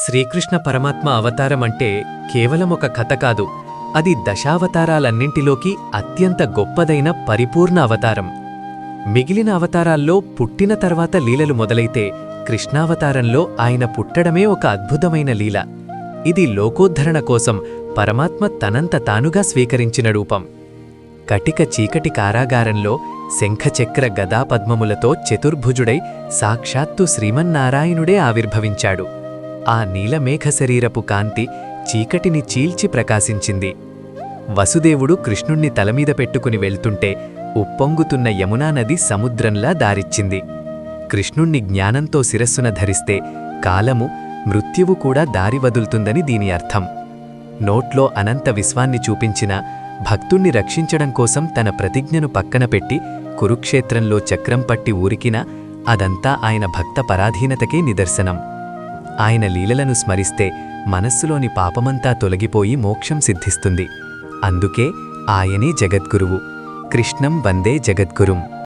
శ్రీకృష్ణ పరమాత్మ అవతారం అంటే కేవలం ఒక కథ కాదు, అది దశావతారాలన్నింటిలోకి అత్యంత గొప్పదైన పరిపూర్ణ అవతారం. మిగిలిన అవతారాల్లో పుట్టిన తర్వాత లీలలు మొదలైతే, కృష్ణావతారంలో ఆయన పుట్టడమే ఒక అద్భుతమైన లీల. ఇది లోకోద్ధరణ కోసం పరమాత్మ తనంత తానుగా స్వీకరించిన రూపం. కటిక చీకటి కారాగారంలో శంఖచక్ర గదాపద్మములతో చతుర్భుజుడై సాక్షాత్తు శ్రీమన్నారాయణుడే ఆవిర్భవించాడు. ఆ నీలమేఘ శరీరపు కాంతి చీకటిని చీల్చి ప్రకాశించింది. వసుదేవుడు కృష్ణుణ్ణి తలమీద పెట్టుకుని వెళ్తుంటే ఉప్పొంగుతున్న యమునా నది సముద్రంలా దారిచ్చింది. కృష్ణుణ్ణి జ్ఞానంతో శిరస్సున ధరిస్తే కాలము, మృత్యువు కూడా దారి వదులుతుందని దీని అర్థం. నోట్లో అనంత విశ్వాన్ని చూపించిన, భక్తుణ్ణి రక్షించడం కోసం తన ప్రతిజ్ఞను పక్కన పెట్టి కురుక్షేత్రంలో చక్రం పట్టి ఊరికినా అదంతా ఆయన భక్త పరాధీనతకే నిదర్శనం. ఆయన లీలలను స్మరిస్తే మనస్సులోని పాపమంతా తొలగిపోయి మోక్షం సిద్ధిస్తుంది. అందుకే ఆయనే జగద్గురువు. కృష్ణం వందే జగద్గురుం.